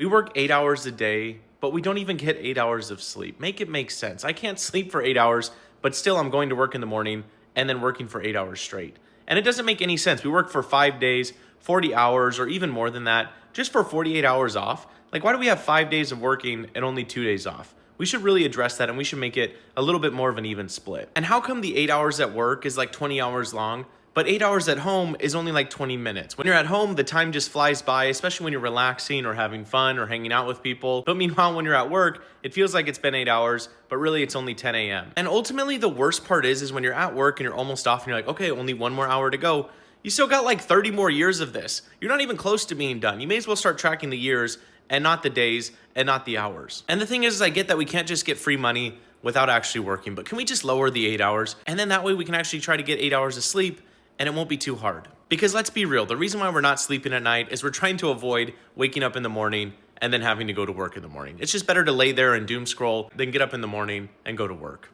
We work 8 hours a day, but we don't even get 8 hours of sleep. Make it make sense. I can't sleep for 8 hours, but still I'm going to work in the morning and then working for 8 hours straight. And it doesn't make any sense. We work for 5 days, 40 hours, or even more than that, just for 48 hours off. Like, why do we have 5 days of working and only 2 days off? We should really address that, and we should make it a little bit more of an even split. And how come the 8 hours at work is like 20 hours long, but 8 hours at home is only like 20 minutes? When you're at home, the time just flies by, especially when you're relaxing or having fun or hanging out with people. But meanwhile, when you're at work, it feels like it's been 8 hours, but really it's only 10 a.m. And ultimately, the worst part is when you're at work and you're almost off and you're like, okay, only one more hour to go. You still got like 30 more years of this. You're not even close to being done. You may as well start tracking the years and not the days and not the hours. And the thing is, I get that we can't just get free money without actually working, but can we just lower the 8 hours? And then that way we can actually try to get 8 hours of sleep and it won't be too hard. Because let's be real, the reason why we're not sleeping at night is we're trying to avoid waking up in the morning and then having to go to work in the morning. It's just better to lay there and doom scroll than get up in the morning and go to work.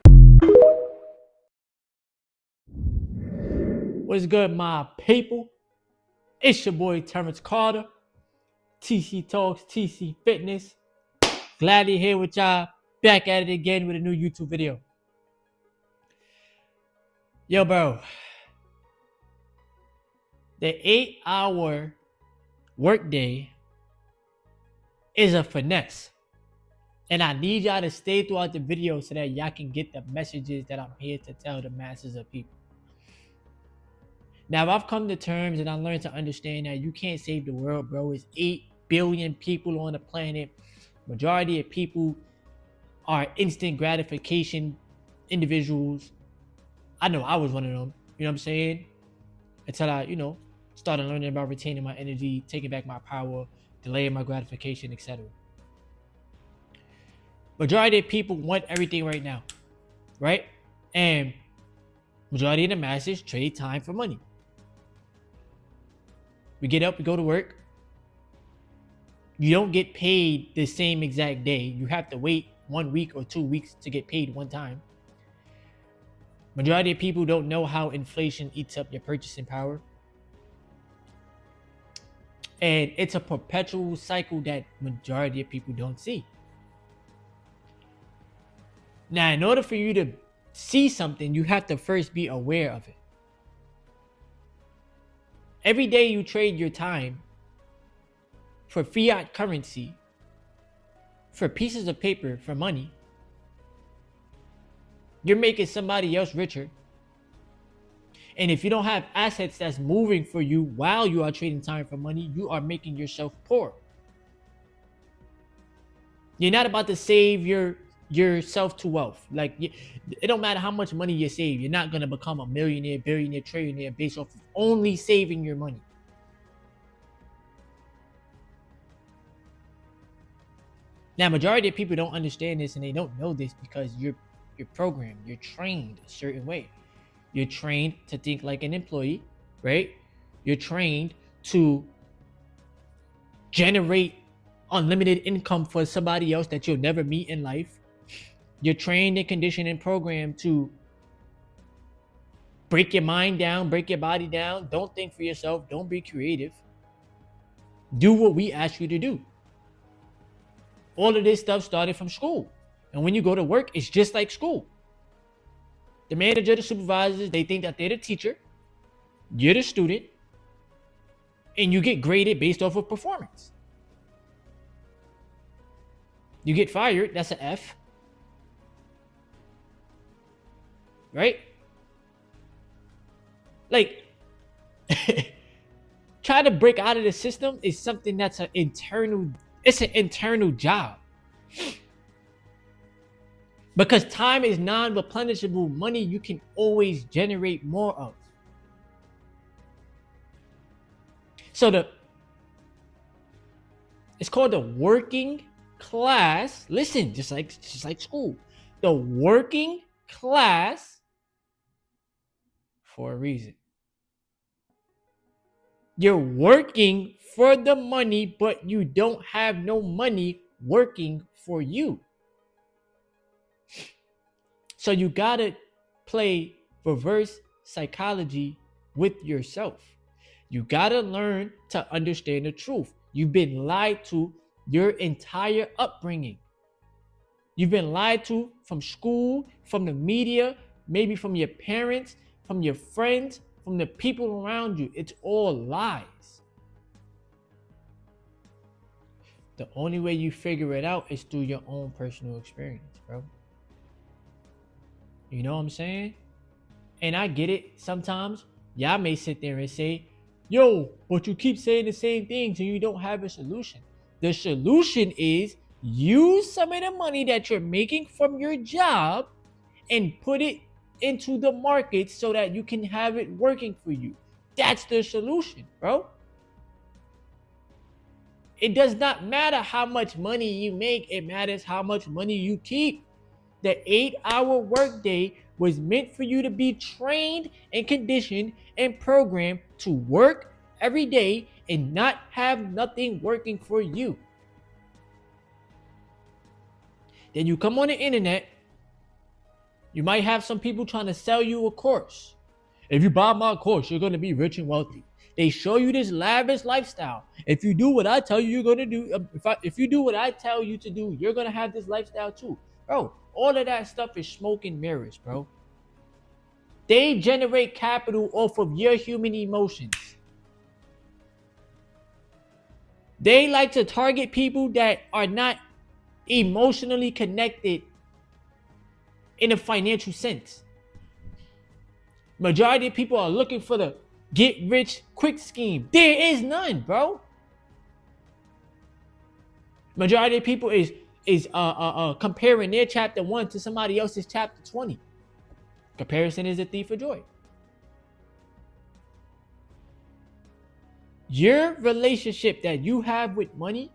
What is good, my people? It's your boy Terrence Carter, TC Talks, TC Fitness. Glad to be here with y'all, back at it again with a new YouTube video. Yo, bro. The 8-hour workday is a finesse. And I need y'all to stay throughout the video so that y'all can get the messages that I'm here to tell the masses of people. Now, I've come to terms and I learned to understand that you can't save the world, bro. It's 8 billion people on the planet. Majority of people are instant gratification individuals. I know I was one of them, you know what I'm saying? Until I, started learning about retaining my energy, taking back my power, delaying my gratification, etc. Majority of people want everything right now, right? And majority of the masses trade time for money. We get up, we go to work. You don't get paid the same exact day. You have to wait 1 week or 2 weeks to get paid one time. Majority of people don't know how inflation eats up your purchasing power. And it's a perpetual cycle that majority of people don't see. Now, in order for you to see something, you have to first be aware of it. Every day you trade your time for fiat currency, for pieces of paper, for money, you're making somebody else richer. And if you don't have assets that's moving for you while you are trading time for money, you are making yourself poor. You're not about to save yourself to wealth. Like, it don't matter how much money you save. You're not going to become a millionaire, billionaire, trillionaire based off of only saving your money. Now, majority of people don't understand this and they don't know this because you're programmed, you're trained a certain way. You're trained to think like an employee, right? You're trained to generate unlimited income for somebody else that you'll never meet in life. You're trained and conditioned and programmed to break your mind down, break your body down. Don't think for yourself. Don't be creative. Do what we ask you to do. All of this stuff started from school. And when you go to work, it's just like school. The manager, the supervisors, they think that they're the teacher. You're the student. And you get graded based off of performance. You get fired, that's an F. Right? Like, try to break out of the system is something that's an internal job. Because time is non-replenishable money you can always generate more of. So it's called the working class. Listen, just like school. The working class for a reason. You're working for the money, but you don't have no money working for you. So you gotta play reverse psychology with yourself. You gotta learn to understand the truth. You've been lied to your entire upbringing. You've been lied to from school, from the media, maybe from your parents, from your friends, from the people around you. It's all lies. The only way you figure it out is through your own personal experience, bro. You know what I'm saying? And I get it. Sometimes y'all may sit there and say, yo, but you keep saying the same things and you don't have a solution. The solution is use some of the money that you're making from your job and put it into the market so that you can have it working for you. That's the solution, bro. It does not matter how much money you make, it matters how much money you keep. The 8-hour workday was meant for you to be trained and conditioned and programmed to work every day and not have nothing working for you. Then you come on the internet, you might have some people trying to sell you a course. If you buy my course, you're going to be rich and wealthy. They show you this lavish lifestyle. If you do what I tell you you're going to do, if you do what I tell you to do, you're going to have this lifestyle too. Bro, all of that stuff is smoke and mirrors, bro. They generate capital off of your human emotions. They like to target people that are not emotionally connected in a financial sense. Majority of people are looking for the get rich quick scheme. There is none, bro. Majority of people is comparing their chapter 1 to somebody else's chapter 20. Comparison is a thief of joy. Your relationship that you have with money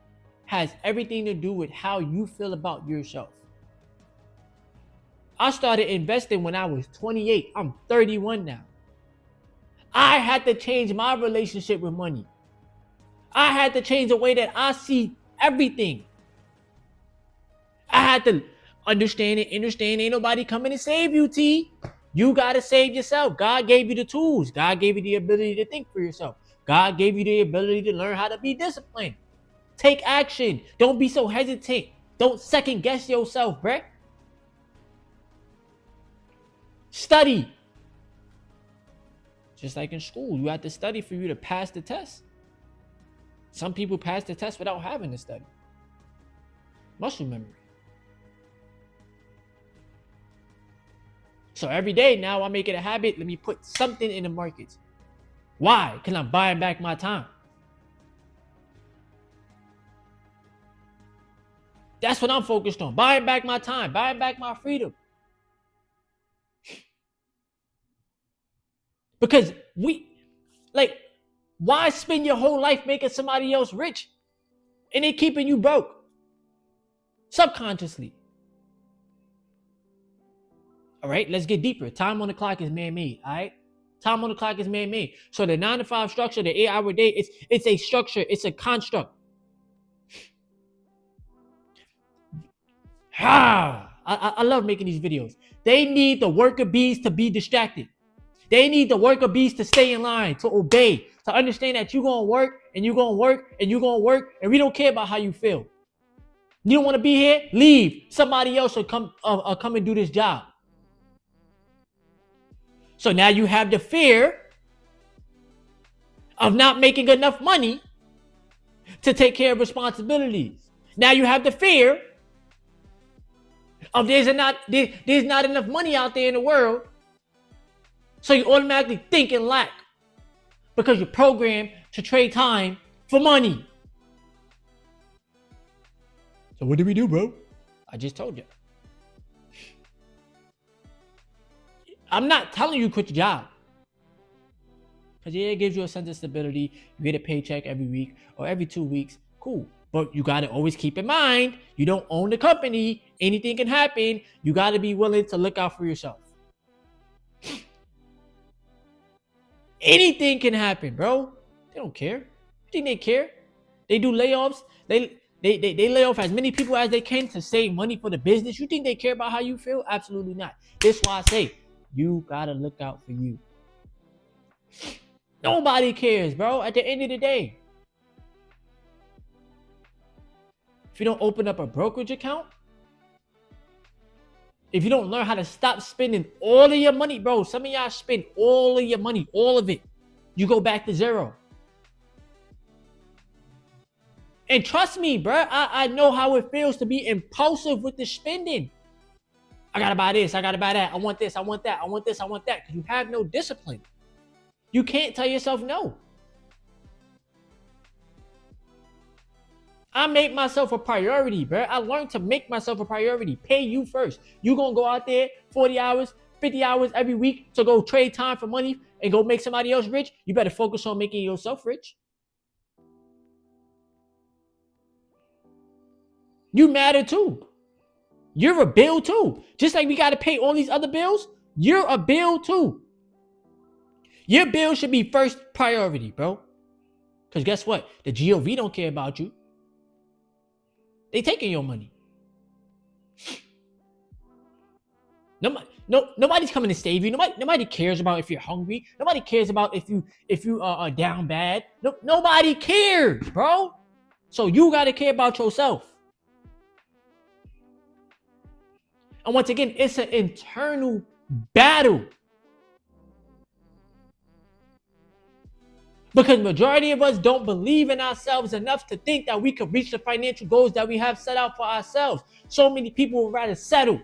has everything to do with how you feel about yourself. I started investing when I was 28. I'm 31 now. I had to change my relationship with money. I had to change the way that I see everything. I had to understand ain't nobody coming to save you, T. You got to save yourself. God gave you the tools. God gave you the ability to think for yourself. God gave you the ability to learn how to be disciplined. Take action. Don't be so hesitant. Don't second guess yourself, bruh. Study. Just like in school, you have to study for you to pass the test. Some people pass the test without having to study. Muscle memory. So every day now I make it a habit. Let me put something in the markets. Why? Because I'm buying back my time. That's what I'm focused on. Buying back my time. Buying back my freedom. Because why spend your whole life making somebody else rich and they keeping you broke? Subconsciously. All right, let's get deeper. Time on the clock is man-made, all right? Time on the clock is man-made. So the 9 to 5 structure, the 8-hour day, it's a structure, it's a construct. I love making these videos. They need the worker bees to be distracted. They need the worker bees to stay in line, to obey, to understand that you're going to work and you're going to work and you're going to work and we don't care about how you feel. You don't want to be here? Leave. Somebody else will come and do this job. So now you have the fear of not making enough money to take care of responsibilities. Now you have the fear of there's not enough money out there in the world. So you automatically think and lack because you're programmed to trade time for money. So what do we do, bro? I just told you. I'm not telling you quit your job. Because yeah, it gives you a sense of stability. You get a paycheck every week or every 2 weeks. Cool. But you got to always keep in mind, you don't own the company. Anything can happen. You got to be willing to look out for yourself. Anything can happen, bro. They don't care. You think they care? They do layoffs. They lay off as many people as they can to save money for the business. You think they care about how you feel? Absolutely not. That's why I say, you got to look out for you. Nobody cares, bro, at the end of the day. if you don't open up a brokerage account, if you don't learn how to stop spending all of your money, bro, some of y'all spend all of your money, all of it. You go back to zero. And trust me, bro, I know how it feels to be impulsive with the spending. I gotta buy this, I gotta buy that, I want this, I want that, I want this, I want that, because you have no discipline. You can't tell yourself no. I made myself a priority, bro. I learned to make myself a priority. Pay you first. You gonna go out there 40 hours, 50 hours every week to go trade time for money and go make somebody else rich? You better focus on making yourself rich. You matter too. You're a bill too. Just like we got to pay all these other bills, you're a bill too. Your bill should be first priority, bro. Because guess what? The GOV don't care about you. They taking your money. Nobody's coming to save you. Nobody cares about if you're hungry. Nobody cares about if you are down bad. Nobody cares, bro. So you got to care about yourself. And once again, it's an internal battle. Because majority of us don't believe in ourselves enough to think that we could reach the financial goals that we have set out for ourselves. So many people would rather settle.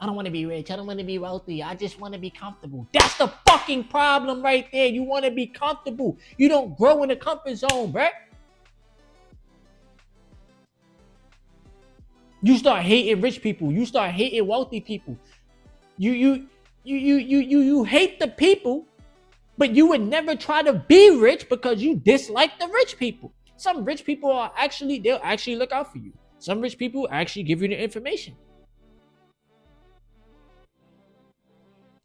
I don't want to be rich. I don't want to be wealthy. I just want to be comfortable. That's the fucking problem right there. You want to be comfortable. You don't grow in the comfort zone, bruh. You start hating rich people. You start hating wealthy people. You hate the people, but you would never try to be rich because you dislike the rich people. Some rich people they'll actually look out for you. Some rich people actually give you the information.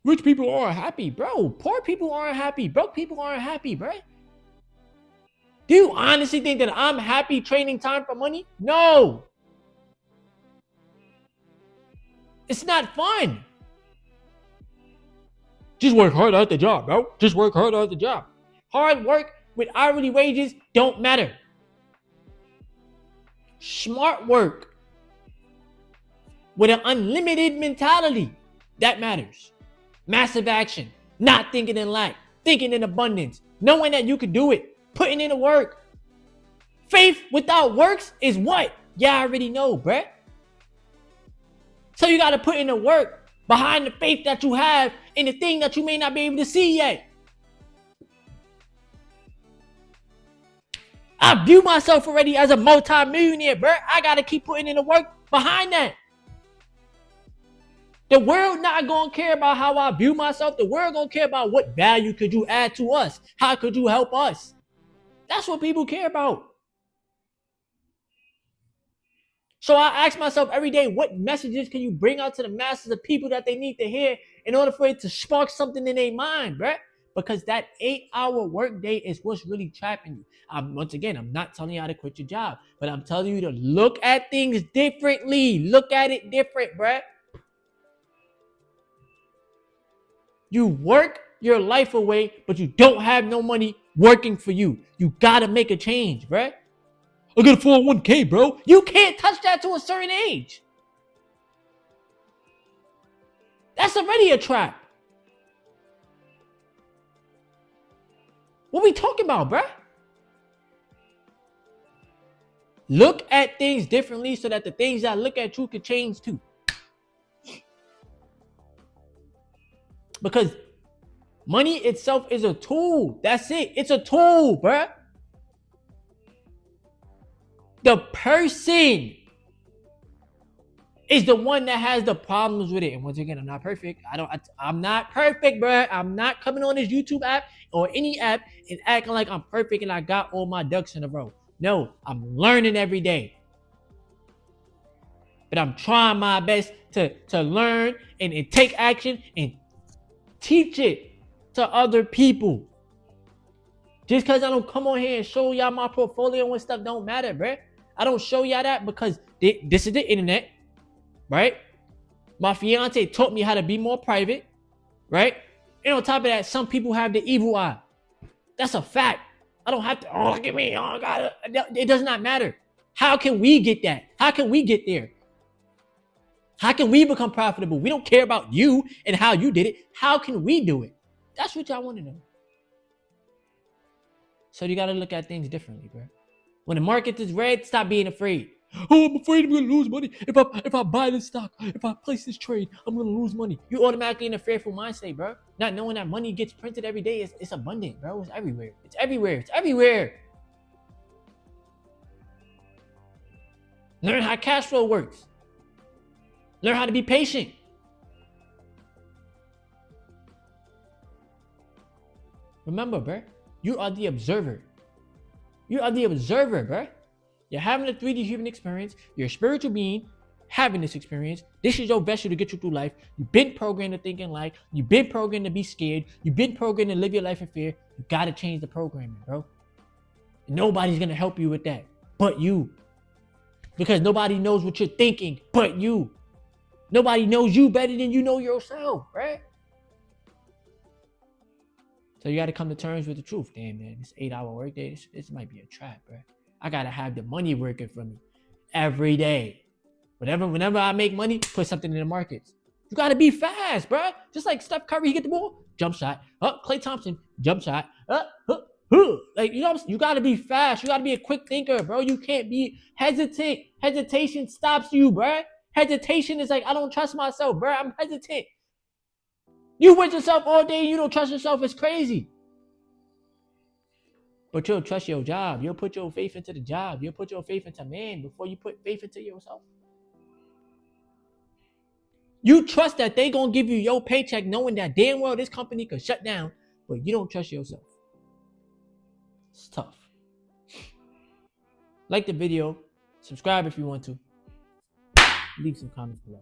Rich people aren't happy, bro. Poor people aren't happy. Broke people aren't happy, bro. Do you honestly think that I'm happy trading time for money? No. It's not fun. Just work hard at the job, bro. Just work hard at the job. Hard work with hourly wages don't matter. Smart work with an unlimited mentality, that matters. Massive action, not thinking in lack, thinking in abundance, knowing that you could do it, putting in the work. Faith without works is what? Yeah, I already know, bruh. So you got to put in the work behind the faith that you have in the thing that you may not be able to see yet. I view myself already as a multi-millionaire, bro. I got to keep putting in the work behind that. The world not going to care about how I view myself. The world going to care about what value could you add to us? How could you help us? That's what people care about. So I ask myself every day, what messages can you bring out to the masses of people that they need to hear in order for it to spark something in their mind, bruh? Because that 8-hour workday is what's really trapping you. Once again, I'm not telling you how to quit your job, but I'm telling you to look at things differently. Look at it different, bruh. You work your life away, but you don't have no money working for you. You gotta make a change, bruh. I got a 401k, bro. You can't touch that to a certain age. That's already a trap. What we talking about, bruh? Look at things differently so that the things that look at you could change too. Because money itself is a tool. That's it. It's a tool, bruh. The person is the one that has the problems with it. And once again, I'm not perfect. I'm not perfect, bro. I'm not coming on this YouTube app or any app and acting like I'm perfect and I got all my ducks in a row. No, I'm learning every day. But I'm trying my best to learn and take action and teach it to other people. Just because I don't come on here and show y'all my portfolio and stuff don't matter, bro. I don't show y'all that because this is the internet, right? My fiance taught me how to be more private, right? And on top of that, some people have the evil eye. That's a fact. I don't have to, look at me. Oh, God. It does not matter. How can we get that? How can we get there? How can we become profitable? We don't care about you and how you did it. How can we do it? That's what y'all want to know. So you got to look at things differently, bro. When the market is red, stop being afraid. Oh, I'm afraid I'm gonna lose money. If I buy this stock, if I place this trade, I'm gonna lose money. You automatically in a fearful mindset, bro. Not knowing that money gets printed every day. It's abundant, bro. It's everywhere. It's everywhere. It's everywhere. Learn how cash flow works. Learn how to be patient. Remember, bro, you are the observer. You are the observer, bro. You're having a 3D human experience. You're a spiritual being having this experience. This is your vessel to get you through life. You've been programmed to think in life. You've been programmed to be scared. You've been programmed to live your life in fear. You got to change the programming, bro. Nobody's going to help you with that but you. Because nobody knows what you're thinking but you. Nobody knows you better than you know yourself, right? So you got to come to terms with the truth. Damn, man, this 8-hour workday, this might be a trap, bro. I got to have the money working for me every day. Whenever I make money, put something in the markets. You got to be fast, bro. Just like Steph Curry, he get the ball, jump shot. Klay Thompson, jump shot. Like, you know, you got to be fast. You got to be a quick thinker, bro. You can't be hesitant. Hesitation stops you, bro. Hesitation is like, I don't trust myself, bro. I'm hesitant. You with yourself all day, you don't trust yourself. It's crazy. But you'll trust your job. You'll put your faith into the job. You'll put your faith into man before you put faith into yourself. You trust that they gonna give you your paycheck knowing that damn well this company could shut down, but you don't trust yourself. It's tough. Like the video. Subscribe if you want to. Leave some comments below.